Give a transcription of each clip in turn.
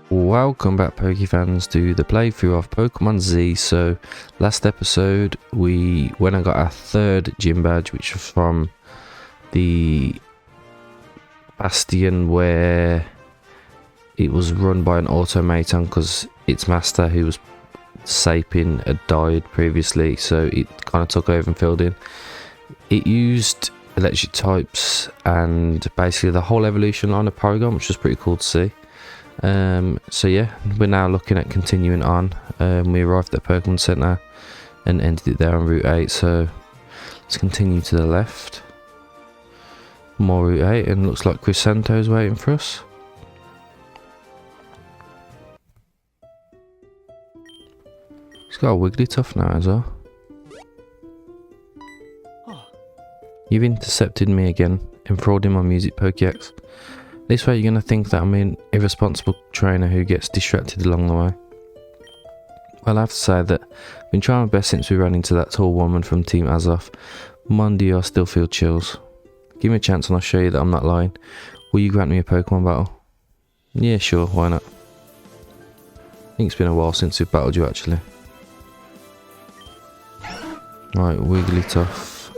Welcome back, Pokefans, to the playthrough of Pokemon Z. So, last episode we went and got our third gym badge, which was from the Bastion, where it was run by an automaton because its master, who was Sapien, had died previously, so it kind of took over and filled in. It used electric types and basically the whole evolution line of Porygon, which was pretty cool to see. So yeah, we're now looking at continuing on. We arrived at the Pokemon Center and ended it there on Route 8, so let's continue to the left. More Route 8, and looks like Crisanto's waiting for us. He's got a Wigglytuff now as well. You've intercepted me again, enthralled my music Pokédex. This way you're going to think that I'm an irresponsible trainer who gets distracted along the way. Well, I have to say that I've been trying my best since we ran into that tall woman from Team Azoth. Monday, I still feel chills. Give me a chance and I'll show you that I'm not lying. Will you grant me a Pokemon battle? Yeah, sure, why not? I think it's been a while since we've battled you actually. Right, Wigglytuff.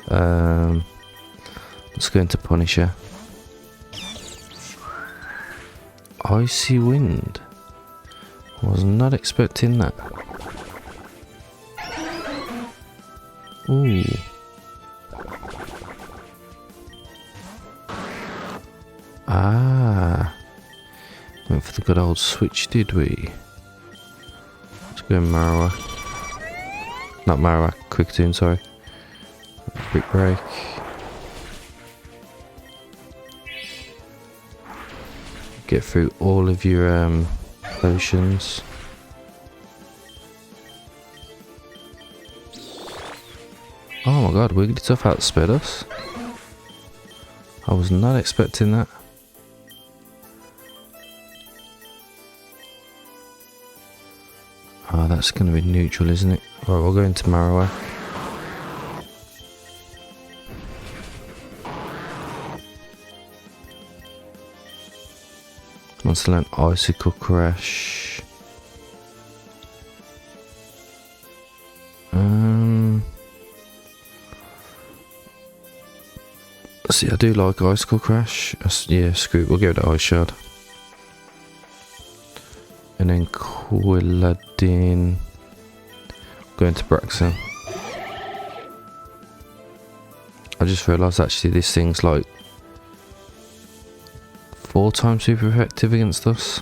Let's go into Punisher. Icy Wind. Was not expecting that. Ooh. Ah. Went for the good old switch, did we? Let's go Marowak. Not Marowak, Quick Tune, sorry. Brick Break. Get through all of your potions. Oh my god, Wigglytuff outsped us. I was not expecting that. Oh, that's going to be neutral, isn't it? Right, we'll go into Marowak. Wants to learn Icicle Crash. See, I do like Icicle Crash. Yeah, screw it, we'll give it an Ice Shard. And then Quilladin. Going to Braxton. I just realised actually this thing's like 4 times super effective against us.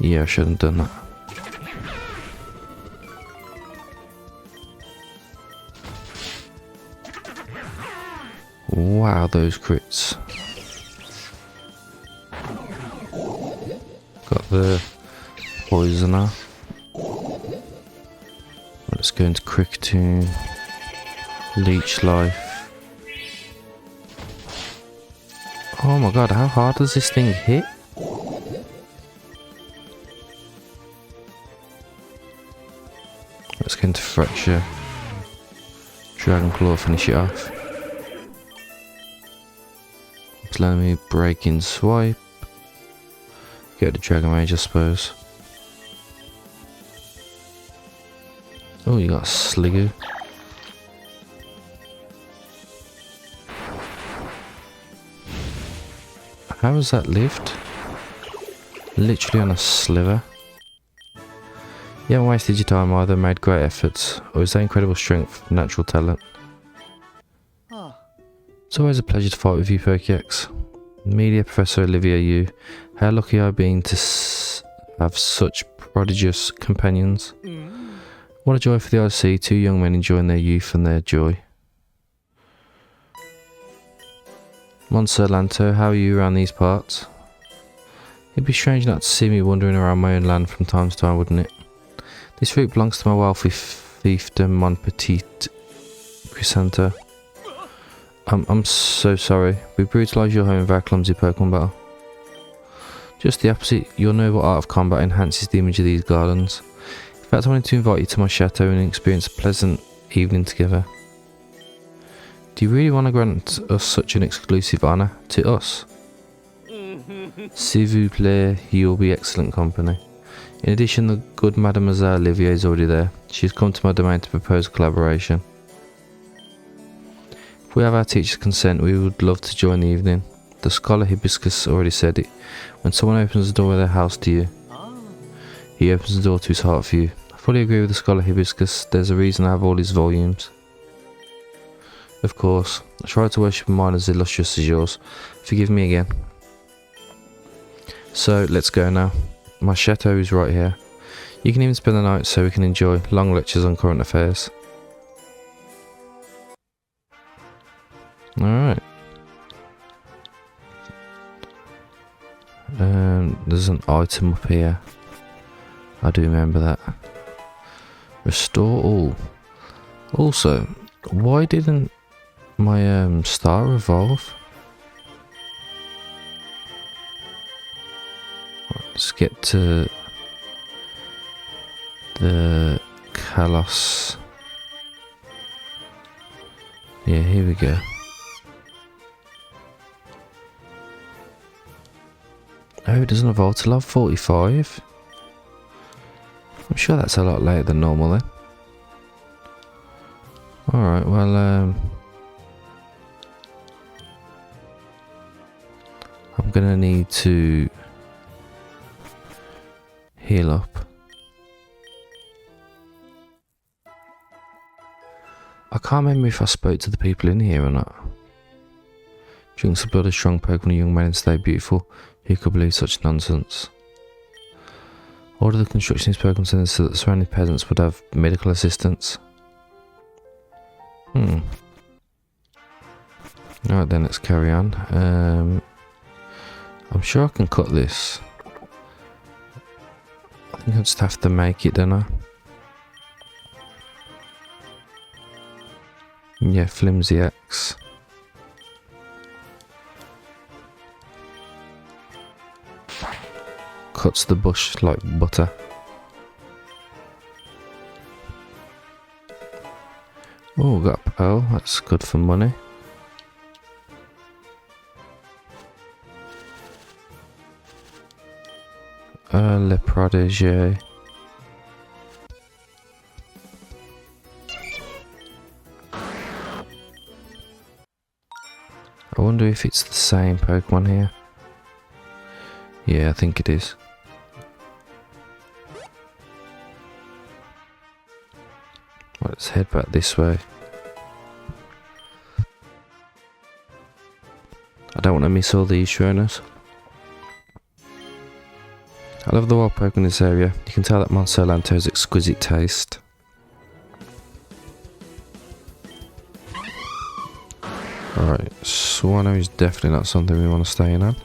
Yeah, I shouldn't have done that. Wow, those crits. Got the Poisoner. Let's go into Quick Tune. Leech Life. Oh my god, how hard does this thing hit? Let's go into Fracture. Dragon Claw, finish it off. It's letting me Breaking Swipe. Get the Dragon Rage, I suppose. Oh, you got a Sliggoo. How has that lived? Literally on a sliver. You haven't wasted your time either, made great efforts, or is that incredible strength, natural talent? It's always a pleasure to fight with you, Pokédex. Media Professor Olivia Yu, how lucky I've been to have such prodigious companions. What a joy for the eye to see 2 young men enjoying their youth and their joy. Monsieur Lanto, how are you around these parts? It'd be strange not to see me wandering around my own land from time to time, wouldn't it? This route belongs to my wealthy fiefdom, mon petit Crisanto. I'm so sorry. We brutalised your home with our clumsy Pokemon battle. Just the opposite. Your noble art of combat enhances the image of these gardens. In fact, I wanted to invite you to my chateau and experience a pleasant evening together. Do you really want to grant us such an exclusive honour to us? S'il vous plaît, you will be excellent company. In addition, the good Mademoiselle Olivier is already there. She has come to my domain to propose collaboration. If we have our teacher's consent, we would love to join the evening. The scholar Hibiscus already said it. When someone opens the door of their house to you, he opens the door to his heart for you. I fully agree with the scholar Hibiscus. There's a reason I have all his volumes. Of course, I try to worship a mind as illustrious as yours. Forgive me again. So, let's go now. My chateau is right here. You can even spend the night so we can enjoy long lectures on current affairs. Alright. There's an item up here. I do remember that. Restore all. Also, why didn't my star evolve? Let's get to the Kalos. Yeah, here we go. Oh, it doesn't evolve till level 45. I'm sure that's a lot later than normal then. Alright, well, I'm gonna need to heal up. I can't remember if I spoke to the people in here or not. Drinks the blood of strong Pokemon, a young man and stay beautiful. Who could believe such nonsense? Order the construction of these Pokemon centers so that the surrounding peasants would have medical assistance. Alright then, let's carry on. I'm sure I can cut this. I think I just have to make it, don't I? Yeah, flimsy axe. Cuts the bush like butter. Oh, got a pearl. That's good for money. Le Protégé. I wonder if it's the same Pokemon here. Yeah, I think it is. Let's head back this way. I don't want to miss all these trainers. I love the wild Pokemon in this area. You can tell that Monsolanto's exquisite taste. Alright, Swano is definitely not something we want to stay in on.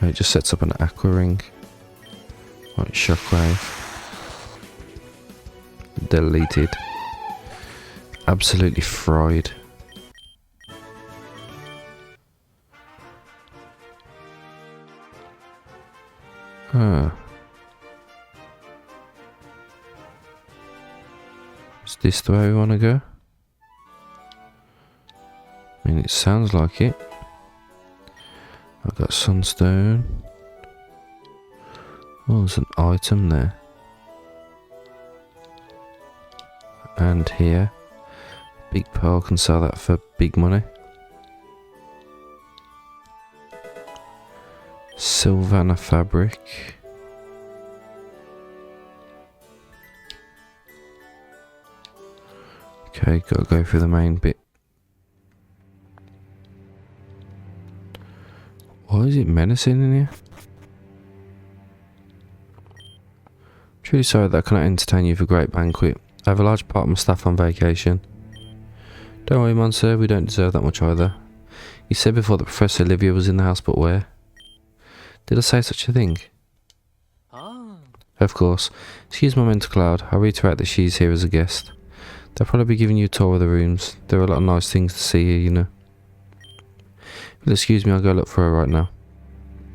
It just sets up an Aqua Ring. Right, Shockwave. Deleted. Absolutely fried. Is this the way we want to go? I mean, it sounds like it. I've got Sunstone. Oh, there's an item there. And here. Big Pearl can sell that for big money. Sylvana Fabric. Okay, gotta go through the main bit. Why is it menacing in here? I'm truly sorry that I cannot entertain you for a great banquet. I have a large part of my staff on vacation. Don't worry, Monsieur, we don't deserve that much either. You said before that Professor Olivia was in the house, but where? Did I say such a thing? Of course. Excuse my mental cloud. I'll reiterate that she's here as a guest. They'll probably be giving you a tour of the rooms. There are a lot of nice things to see here, you know. If you'll excuse me, I'll go look for her right now.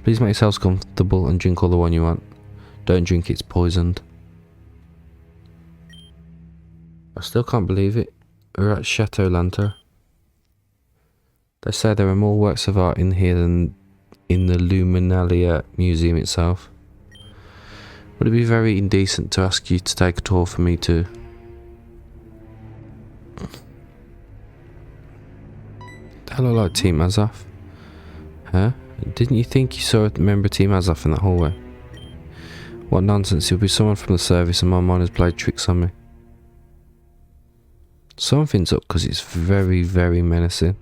Please make yourselves comfortable and drink all the wine you want. Don't drink, it's poisoned. I still can't believe it. We're at Chateau Lanta. They say there are more works of art in here than in the Luminalia Museum itself. Would it be very indecent to ask you to take a tour for me too? That look like Team Azaf. Huh? Didn't you think you saw a member of Team Azaf in that hallway? What nonsense, you'll be someone from the service and my mind has played tricks on me. Something's up because it's very, very menacing.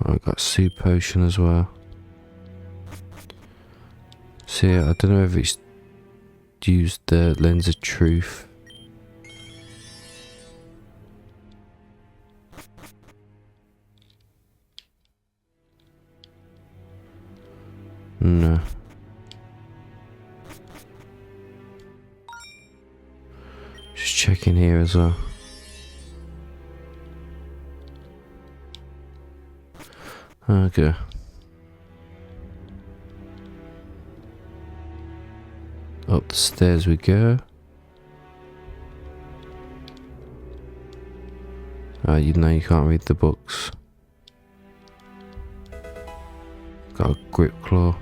Oh, I got soup potion as well. So yeah, I don't know if it's used the lens of truth. No. Just checking here as well. Okay. Up the stairs we go. You know you can't read the books. Got a grip claw.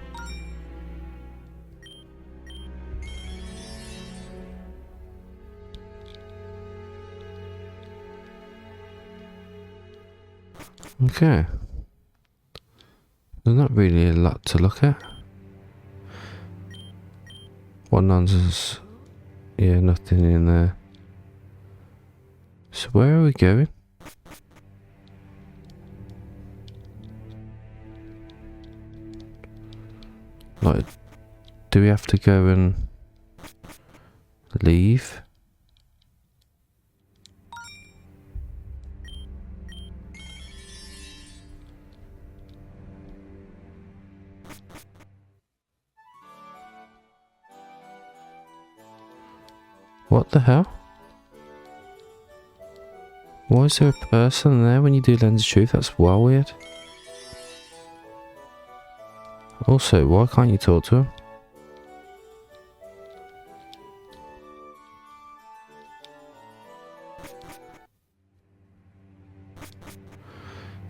Okay. There's not really a lot to look at. What nonsense. Yeah, nothing in there. So where are we going? Like, do we have to go and leave? What the hell? Why is there a person there when you do Lens of Truth? That's well weird. Also, why can't you talk to him?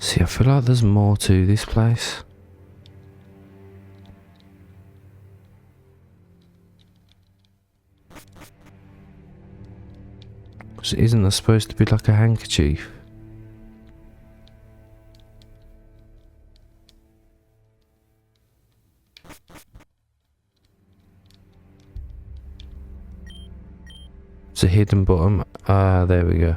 See, I feel like there's more to this place. So isn't there supposed to be like a handkerchief? It's a hidden bottom. Ah, there we go.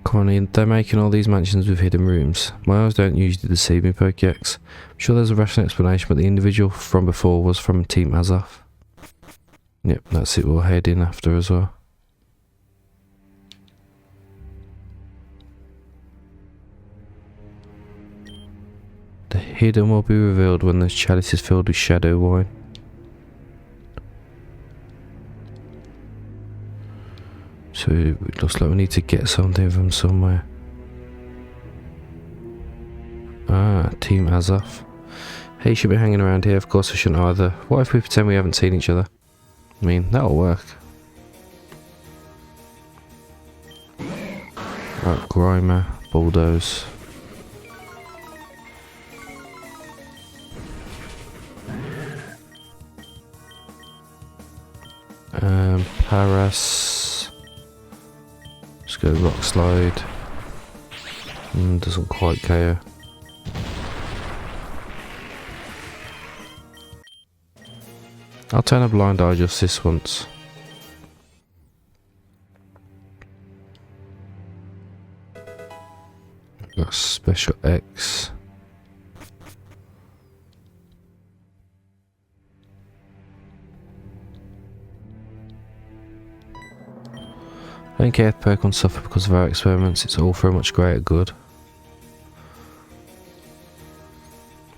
Come on, they're making all these mansions with hidden rooms. My eyes don't usually deceive me, Pokédex. I'm sure there's a rational explanation, but the individual from before was from Team Azaf. Yep, that's it, we'll head in after as well. The hidden will be revealed when the chalice is filled with shadow wine. So it looks like we need to get something from somewhere. Ah, Team Azaf. Hey, you should be hanging around here. Of course I shouldn't either. What if we pretend we haven't seen each other? I mean, that'll work. Right, Grimer, Bulldoze. Paras. Let's go Rock Slide. Doesn't quite KO. I'll turn a blind eye just this once. Got Special X. I don't care if Pokemon suffer because of our experiments, it's all for a much greater good.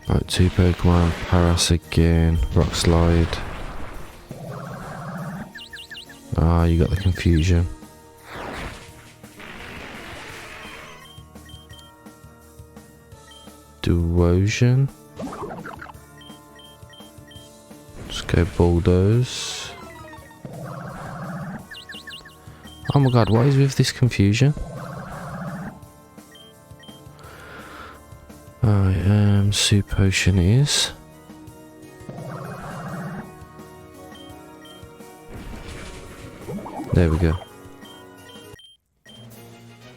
Right, 2 Pokemon, Paras again, Rock Slide. Ah, you got the confusion. Erosion. Let's go bulldoze. Oh my god, what is with this confusion? Soup potion is. There we go.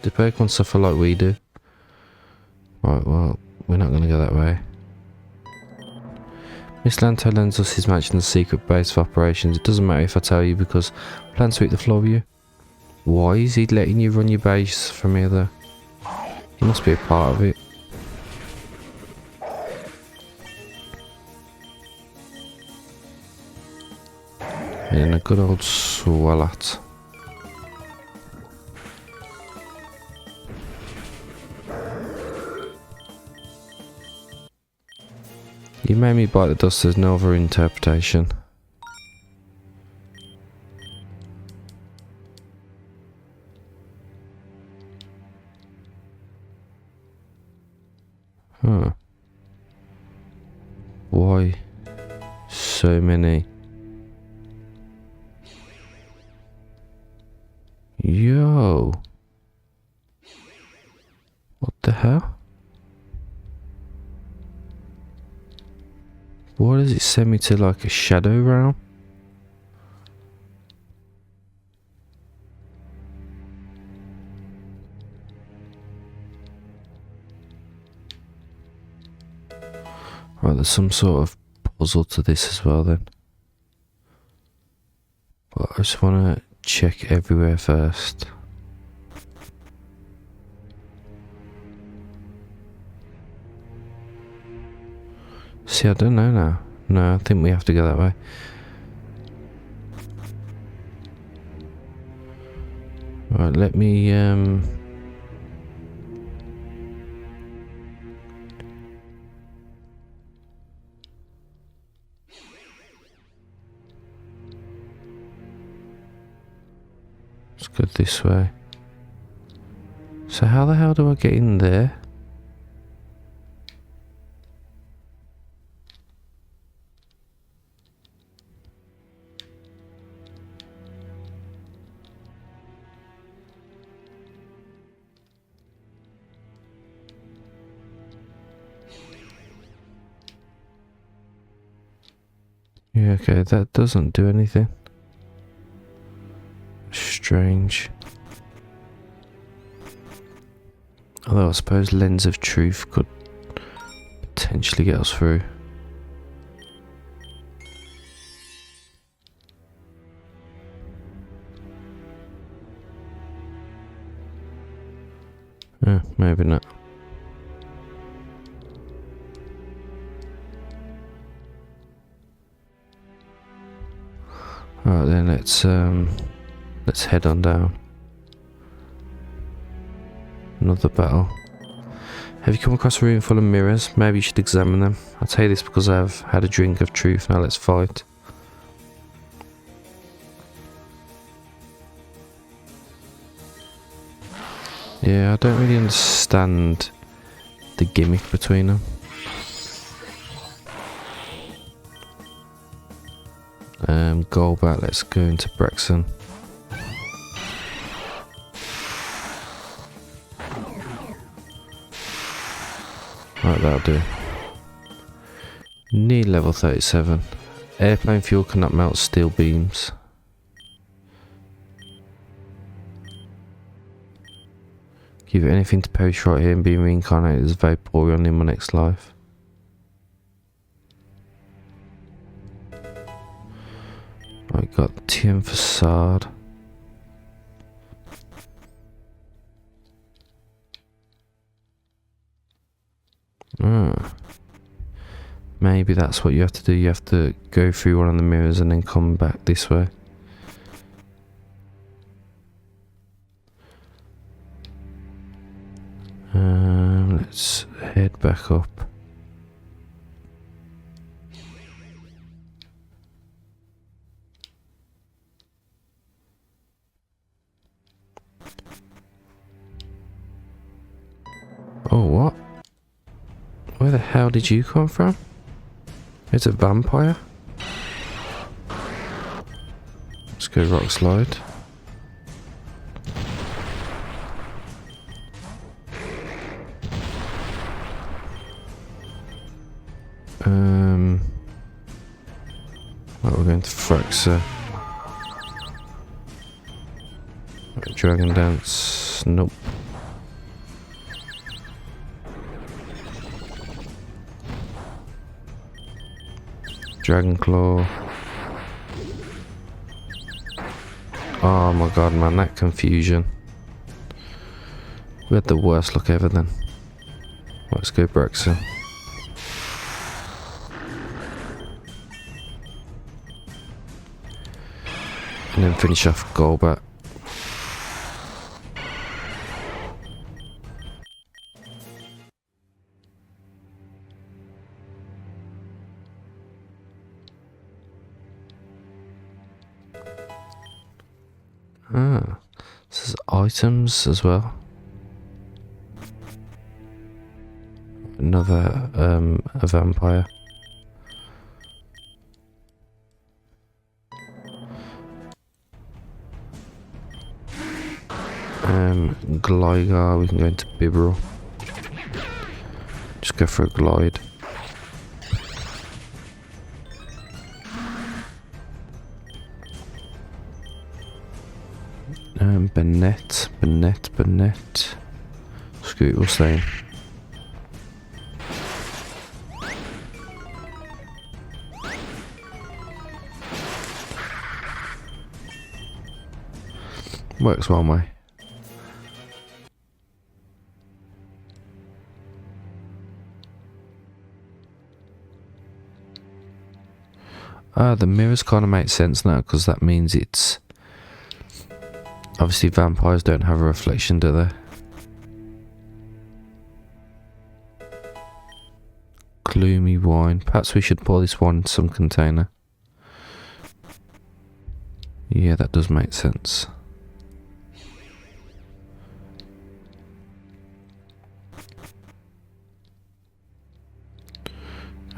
Do Pokemon suffer like we do? Right, well, we're not going to go that way. Miss Lanto lends us his match in the secret base of operations. It doesn't matter if I tell you because I plan to sweep the floor with you. Why is he letting you run your base from here though? He must be a part of it. And a good old Swalot. You made me bite the dust, there's no other interpretation. Huh. Why so many? Yo. What the hell? Why does it send me to like a shadow realm? Right, there's some sort of puzzle to this as well then. But I just want to check everywhere first. See, I don't know now. No, I think we have to go that way. Right, let me let's go this way. So how the hell do I get in there? Yeah, okay, that doesn't do anything. Strange. Although I suppose Lens of Truth could potentially get us through. Maybe not. Alright then, let's head on down. Another battle. Have you come across a room full of mirrors? Maybe you should examine them. I'll tell you this because I've had a drink of truth. Now let's fight. Yeah, I don't really understand the gimmick between them. Golbat, let's go into Brexon. Right, that'll do. Need level 37. Airplane fuel cannot melt steel beams. Give it anything to perish right here and be reincarnated as Vaporeon in my next life. I got TM Facade. Maybe that's what you have to do. You have to go through one of the mirrors and then come back this way. Let's head back up. Oh, what? Where the hell did you come from? It's a vampire? Let's go rock slide. We're going to Fraxa. Dragon Dance. Nope. Dragon Claw. Oh my god, man, that confusion. We had the worst luck ever then. Let's go Brexit. And then finish off Golbat. Ah, this is items as well. Another a vampire. Gligar, we can go into Bibarel. Just go for a glide. Bennett. Screw it, we'll say. Works one way. The mirrors kind of make sense now, because that means it's... Obviously vampires don't have a reflection, do they? Gloomy wine. Perhaps we should pour this wine in some container. Yeah, that does make sense.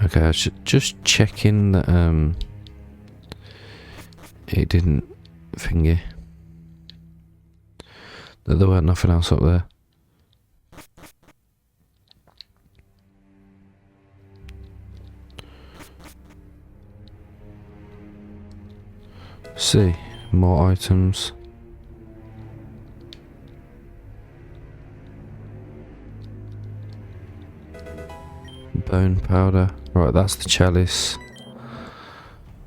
Okay, I should just check in that it didn't thingy. That there weren't nothing else up there. See, more items. Bone powder. Right, that's the chalice.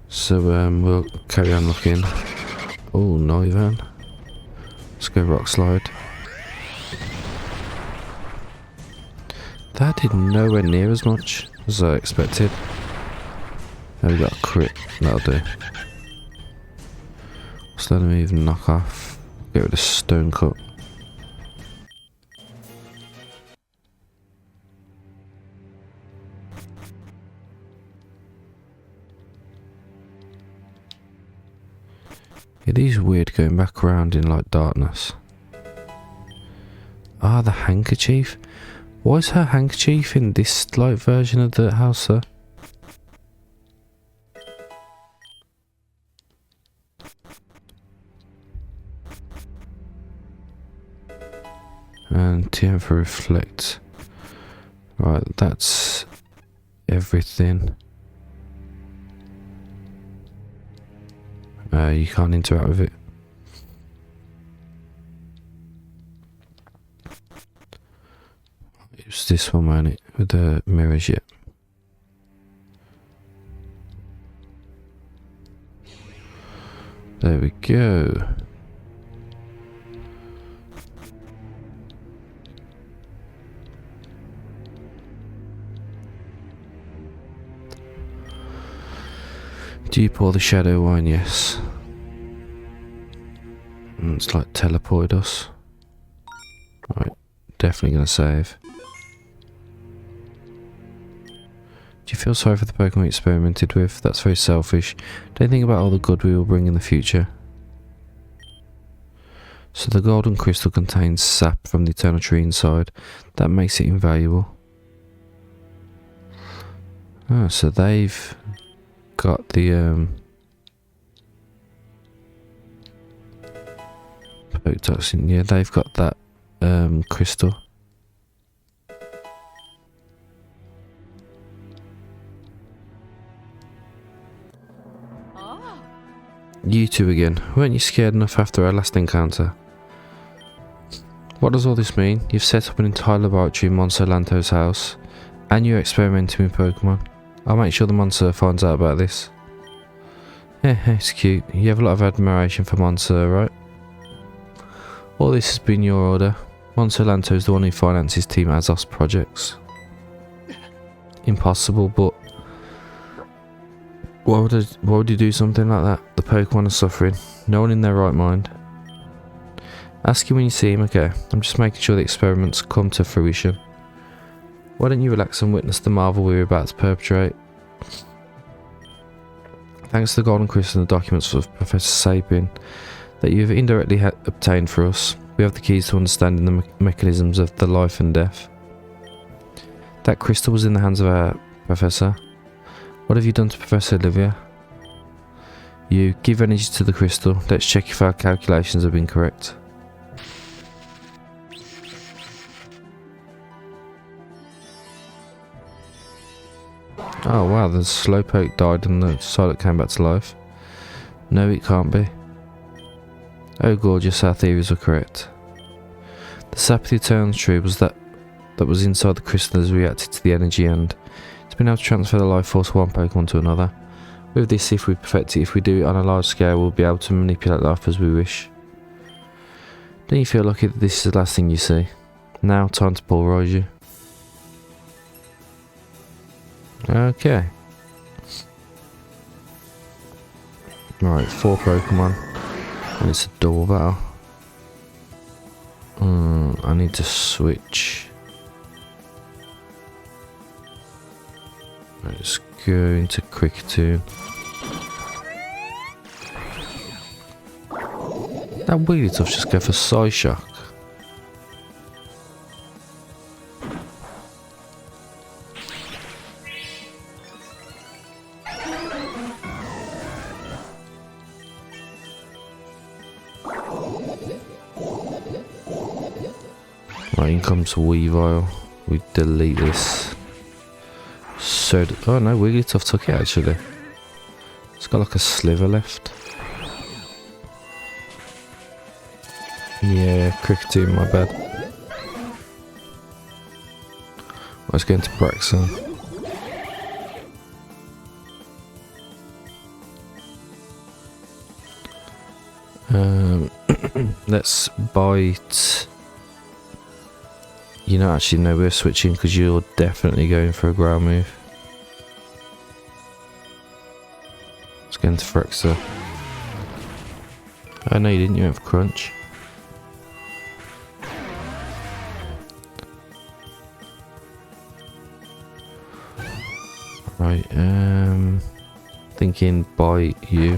So we'll carry on looking. Oh, Nivan. Let's go rock slide. That did nowhere near as much as I expected. Now we got a crit. That'll do. Slow move, knock off. Get rid of stone cut. It is weird going back around in like darkness. Ah, the handkerchief. Why is her handkerchief in this like version of the house, sir? And TM for reflect. Right, that's everything. You can't interact with it. It was this one, wasn't it? With the mirrors, yet. There we go. Do you pour the shadow wine? Yes. And it's like teleport us. Right, definitely gonna save. Do you feel sorry for the Pokemon you experimented with? That's very selfish. Don't think about all the good we will bring in the future. So the golden crystal contains sap from the eternal tree inside. That makes it invaluable. Oh, so they've got the poke toxin. Yeah, they've got that crystal. You two again. Weren't you scared enough after our last encounter? What does all this mean? You've set up an entire laboratory in Monster Lanto's house, and you're experimenting with Pokemon. I'll make sure the Monster finds out about this. It's cute. You have a lot of admiration for Monster, right? All this has been your order. Monster Lanto is the one who finances Team Azos projects. Impossible, but why would you do something like that? The Pokemon are suffering. No one in their right mind. Ask him when you see him, okay? I'm just making sure the experiments come to fruition. Why don't you relax and witness the marvel we were about to perpetrate? Thanks to the Golden Crystal and the documents of Professor Sapien that you've indirectly obtained for us, we have the keys to understanding the mechanisms of the life and death. That crystal was in the hands of our Professor. What have you done to Professor Olivia? You give energy to the crystal. Let's check if our calculations have been correct. Oh wow, the Slowpoke died and the Psylocke came back to life. No, it can't be. Oh gorgeous, our theories were correct. The sap of the eternal tree was that was inside the crystal has reacted to the energy and it's been able to transfer the life force of one Pokemon to another. With this, if we perfect it, if we do it on a large scale, we'll be able to manipulate life as we wish. Don't you feel lucky that this is the last thing you see? Now, time to pulverise you. Okay. Right, 4 Pokemon. And it's a double battle. I need to switch. Let's go into Cricketune. That Wigglytuff just go for Psyshock. Right, in comes Weavile. We delete this. So, oh no, Wigglytuff took it actually. It's got like a sliver left. Yeah, Cricketune, my bad. Let's get into Braxton. Let's bite. You know, actually, no, we're switching because you're definitely going for a ground move. Let's go into Frexer. Oh no, you didn't, you went for Crunch. Right, thinking bite you.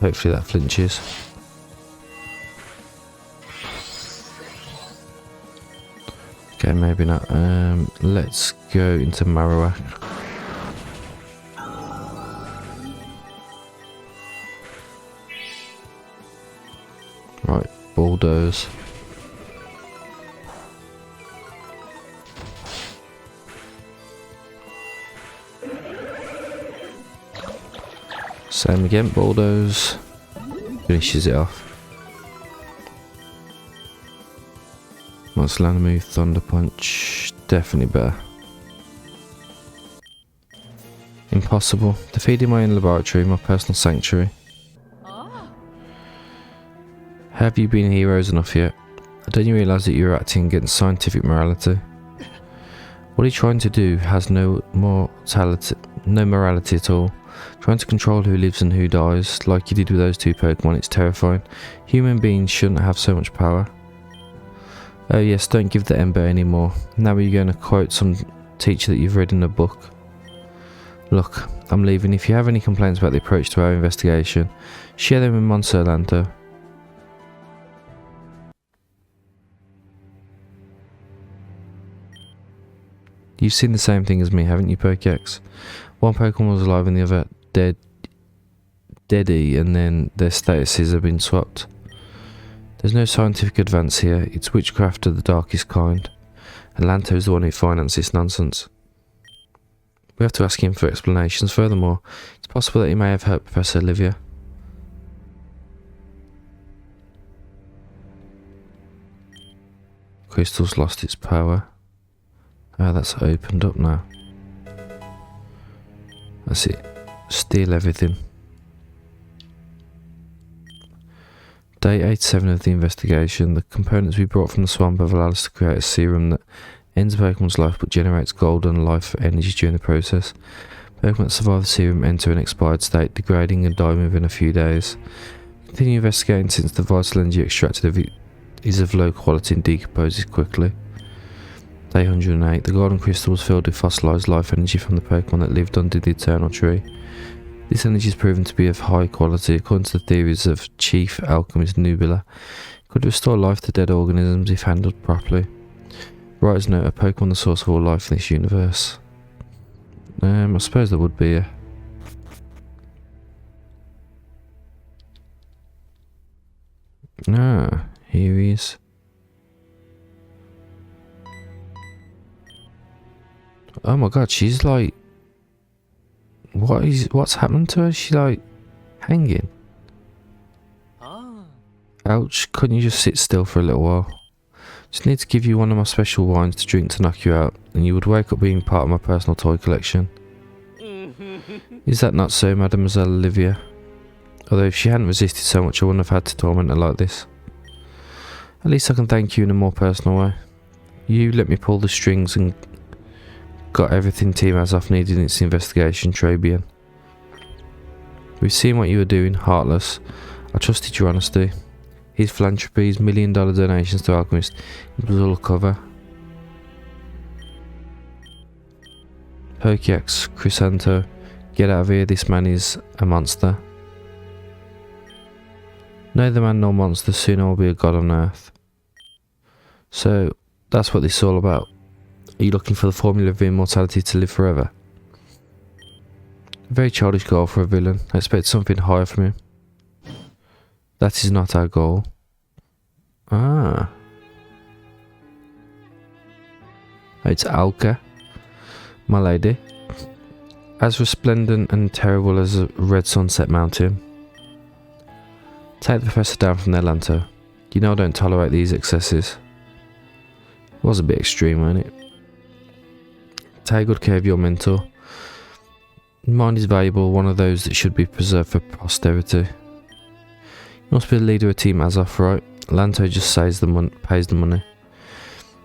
Hopefully that flinches. Okay, maybe not. Let's go into Marowak. Right, Bulldoze. Same again, Bulldoze. Finishes it off. Once land move, Thunder Punch. Definitely better. Impossible. Defeating my own laboratory, my personal sanctuary. Have you been heroes enough yet? Don't you realise that you're acting against scientific morality? What you're trying to do has no morality at all. Trying to control who lives and who dies, like you did with those 2 Pokemon, it's terrifying. Human beings shouldn't have so much power. Oh yes, don't give the Ember anymore. Now are you going to quote some teacher that you've read in a book? Look, I'm leaving. If you have any complaints about the approach to our investigation, share them with Monster Lanto. You've seen the same thing as me, haven't you, Pokex? One Pokemon was alive and the other deady, and then their statuses have been swapped. There's no scientific advance here, it's witchcraft of the darkest kind. And Lanto's the one who financed this nonsense. We have to ask him for explanations. Furthermore, it's possible that he may have hurt Professor Olivia. Crystal's lost its power. Ah, that's opened up now. That's it. Steal everything. Day 87 of the investigation. The components we brought from the swamp have allowed us to create a serum that ends a Pokemon's life but generates golden life energy during the process. Pokemon that survive the serum enter an expired state, degrading and dying within a few days. Continue investigating since the vital energy extracted of it is of low quality and decomposes quickly. Day 108. The golden crystal was filled with fossilised life energy from the Pokemon that lived under the Eternal Tree. This energy is proven to be of high quality. According to the theories of Chief Alchemist Nubila, it could restore life to dead organisms if handled properly. Writer's note: a Pokemon the source of all life in this universe. I suppose there would be a... Ah, here he is. Oh my god, she's like... What's happened to her? Is she like hanging? Ouch, couldn't you just sit still for a little while? Just need to give you one of my special wines to drink to knock you out, and you would wake up being part of my personal toy collection. Is that not so, Mademoiselle Olivia? Although if she hadn't resisted so much, I wouldn't have had to torment her like this. At least I can thank you in a more personal way. You let me pull the strings and got everything Team Azoth needed in its investigation, Trabian. We've seen what you were doing, heartless. I trusted your honesty. His philanthropy, his $1 million donations to Alchemist, it was all a cover. Pokeax, Chrysanto, get out of here, this man is a monster. Neither man nor monster, soon I will be a god on earth. So, that's what this is all about. Are you looking for the formula of immortality to live forever? A very childish goal for a villain. I expect something higher from him. That is not our goal. Ah. It's Alka, my lady. As resplendent and terrible as a red sunset mountain. Take the professor down from there, Lanto. You know I don't tolerate these excesses. It was a bit extreme, wasn't it? Take good care of your mentor. Mind is valuable, one of those that should be preserved for posterity. You must be the leader of Team Azoth, right? Lanto just pays the money.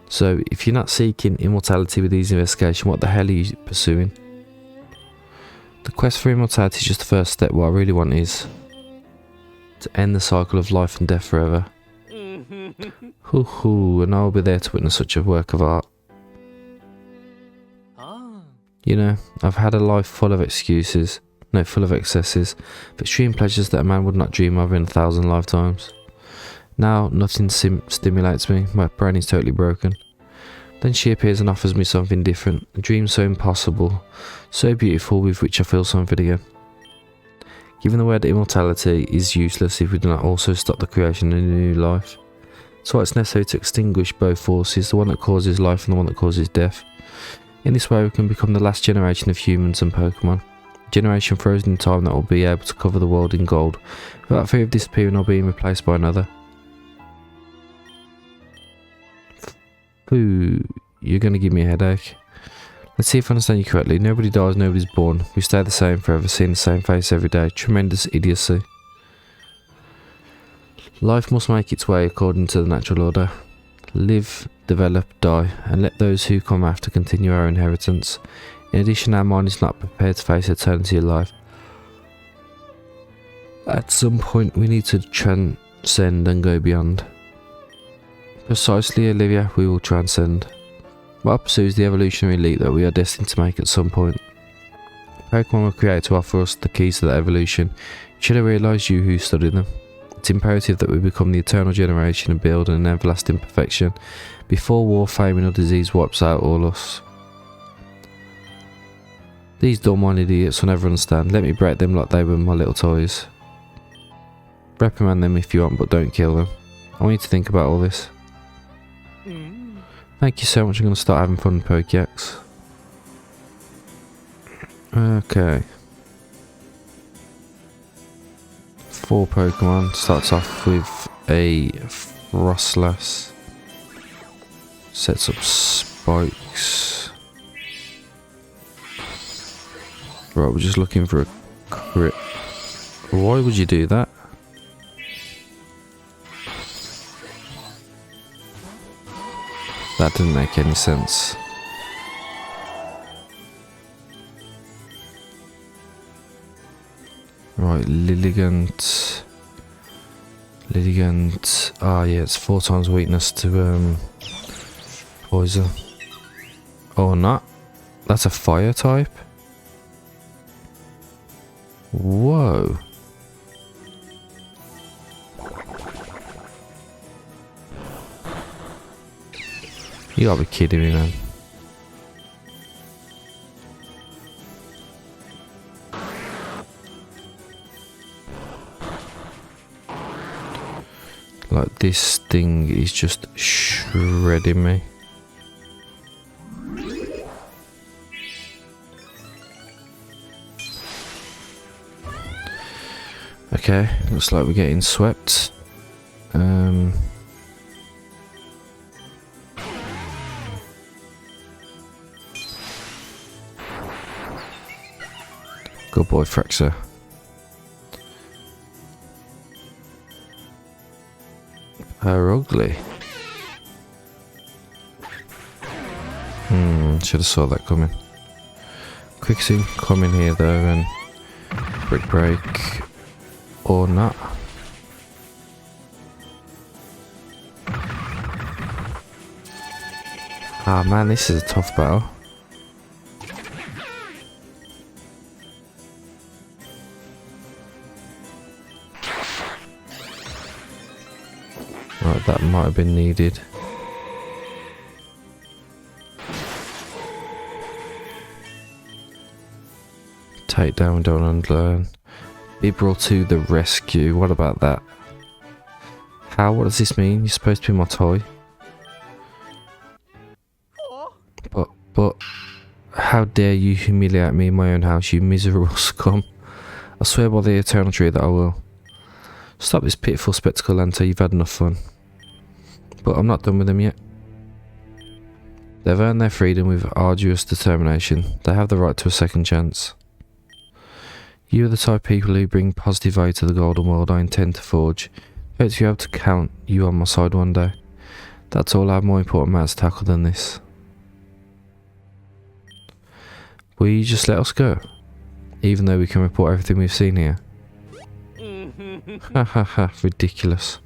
So, if you're not seeking immortality with these investigations, what the hell are you pursuing? The quest for immortality is just the first step. What I really want is to end the cycle of life and death forever. Hoo hoo, and I'll be there to witness such a work of art. You know, I've had a life full of excesses, of extreme pleasures that a man would not dream of in 1,000 lifetimes. Now, nothing stimulates me, my brain is totally broken. Then she appears and offers me something different, a dream so impossible, so beautiful, with which I feel something again. Given the word immortality is useless if we do not also stop the creation of a new life. So it's necessary to extinguish both forces, the one that causes life and the one that causes death. In this way we can become the last generation of humans and Pokemon. A generation frozen in time that will be able to cover the world in gold, without fear of disappearing or being replaced by another. Ooh, you're going to give me a headache. Let's see if I understand you correctly. Nobody dies, nobody's born. We stay the same forever, seeing the same face every day. Tremendous idiocy. Life must make its way according to the natural order. Live, develop, die, and let those who come after continue our inheritance. In addition, our mind is not prepared to face eternity of life. At some point, we need to transcend and go beyond. Precisely, Olivia, we will transcend. What pursues the evolutionary leap that we are destined to make at some point. Pokemon were created to offer us the keys to that evolution. You should have realised, you who studied them. It's imperative that we become the eternal generation and build an everlasting perfection before war, famine or disease wipes out all us. These dull-minded idiots will never understand. Let me break them like they were my little toys. Reprimand them if you want, but don't kill them. I want you to think about all this. Thank you so much. I'm going to start having fun with Pokédex. Okay. 4 Pokemon. Starts off with a Frostlass. Sets up spikes. Right, we're just looking for a crit. Why would you do that? That didn't make any sense. Right, Lilligant. Lilligant. Ah, yeah, it's 4 times weakness to poison. Oh, not. That's a fire type. Whoa. You gotta be kidding me, man. Like, this thing is just shredding me. Okay, looks like we're getting swept. Good boy, Frexer. How ugly. Should have saw that coming. Quicksing, come in here though and brick break. Or not. Ah man, this is a tough battle. Right, that might have been needed. Take down, don't unlearn. Be brought to the rescue. What about that? How? What does this mean? You're supposed to be my toy. But, how dare you humiliate me in my own house, you miserable scum. I swear by the eternal tree that I will. Stop this pitiful spectacle, Lanto. You've had enough fun. But I'm not done with them yet. They've earned their freedom with arduous determination. They have the right to a second chance. You are the type of people who bring positive value to the golden world I intend to forge. I hope to be able to count you on my side one day. That's all I have more important matters to tackle than this. Will you just let us go? Even though we can report everything we've seen here. Ha ha ha, ridiculous.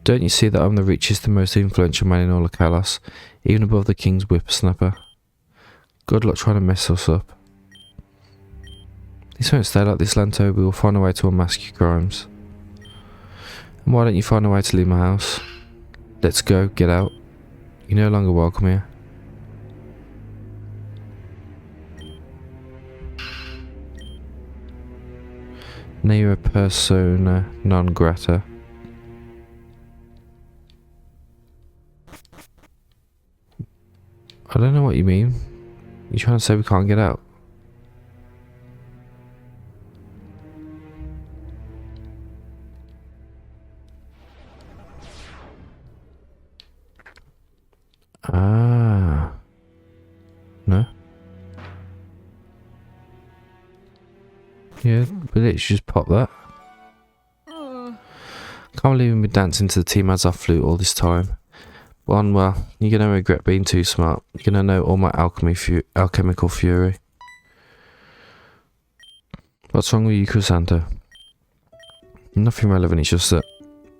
Don't you see that I'm the richest and most influential man in all of Kalos, even above the king's whippersnapper? Good luck trying to mess us up. This won't stay like this, Lanto. We will find a way to unmask your crimes. And why don't you find a way to leave my house? Let's go, get out. You're no longer welcome here. Now you're a persona non grata. I don't know what you mean. You trying to say we can't get out? Ah. No? Yeah, but literally just pop that. Can't believe we've been dancing to the team as I flute all this time. One, well, you're gonna regret being too smart. You're gonna know all my alchemical fury. What's wrong with you, Chrysanto? Nothing relevant, it's just that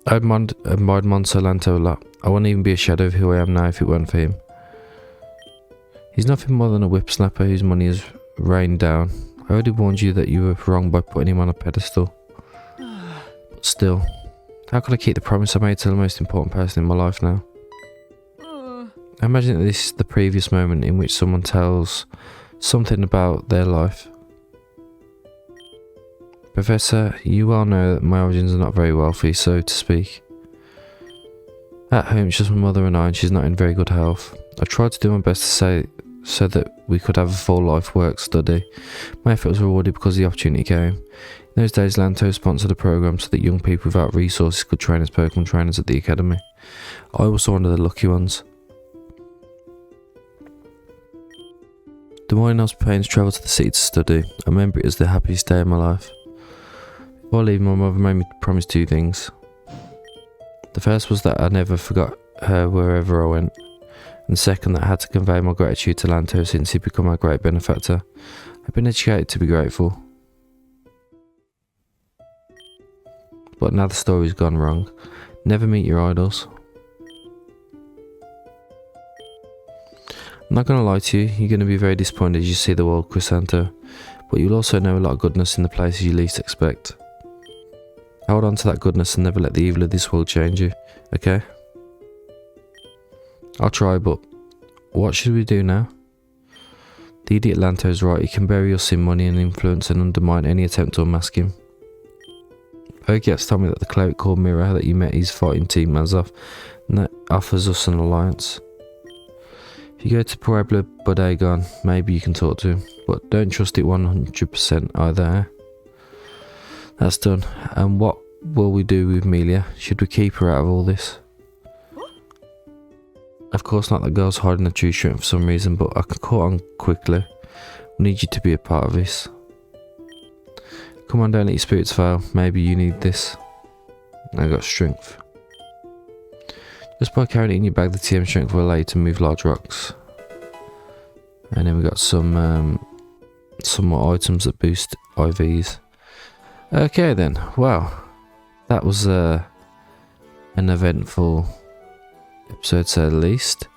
I admired Monster Lanto a lot. I wouldn't even be a shadow of who I am now if it weren't for him. He's nothing more than a whipsnapper whose money has rained down. I already warned you that you were wrong by putting him on a pedestal. But still, how could I keep the promise I made to the most important person in my life now? I imagine that this is the previous moment in which someone tells something about their life. Professor, you well know that my origins are not very wealthy, so to speak. At home, it's just my mother and I, and she's not in very good health. I tried to do my best to say so that we could have a full life work study. My effort was rewarded because the opportunity came. In those days, Lanto sponsored a program so that young people without resources could train as Pokemon trainers at the academy. I was one of the lucky ones. The morning I was preparing to travel to the city to study, I remember it as the happiest day of my life. Before leaving, my mother made me promise 2 things. The first was that I never forgot her wherever I went, and second, that I had to convey my gratitude to Lanto since he'd become my great benefactor. I've been educated to be grateful. But now the story's gone wrong. Never meet your idols. I'm not going to lie to you, you're going to be very disappointed as you see the world, Chrysanto, but you'll also know a lot of goodness in the places you least expect. Hold on to that goodness and never let the evil of this world change you, okay? I'll try, but what should we do now? The idiot Lanto's right, he can bury us in money and influence and undermine any attempt to unmask him. Pokédex told me that the cleric called Mirror that you met is fighting Team Mazov, and that offers us an alliance. If you go to Pueblo Bodegon, maybe you can talk to him, but don't trust it 100% either, eh? That's done. And what will we do with Melia? Should we keep her out of all this? Of course not, that girl's hiding the true strength for some reason, but I can caught on quickly. We need you to be a part of this. Come on, don't let your spirits fail. Maybe you need this. I got strength. Just by carrying it in your bag, the TM strength will allow you to move large rocks. And then we got some more items that boost IVs. Okay then, wow. That was an eventful episode, to say the least.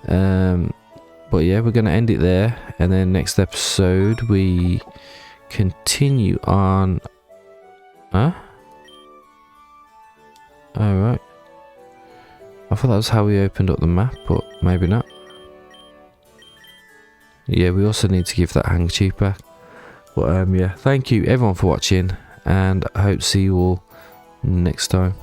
But yeah, we're going to end it there. And then next episode, we continue on. Huh? Alright. I thought that was how we opened up the map, but maybe not. Yeah, we also need to give that handkerchief back. But yeah, thank you everyone for watching, and I hope to see you all next time.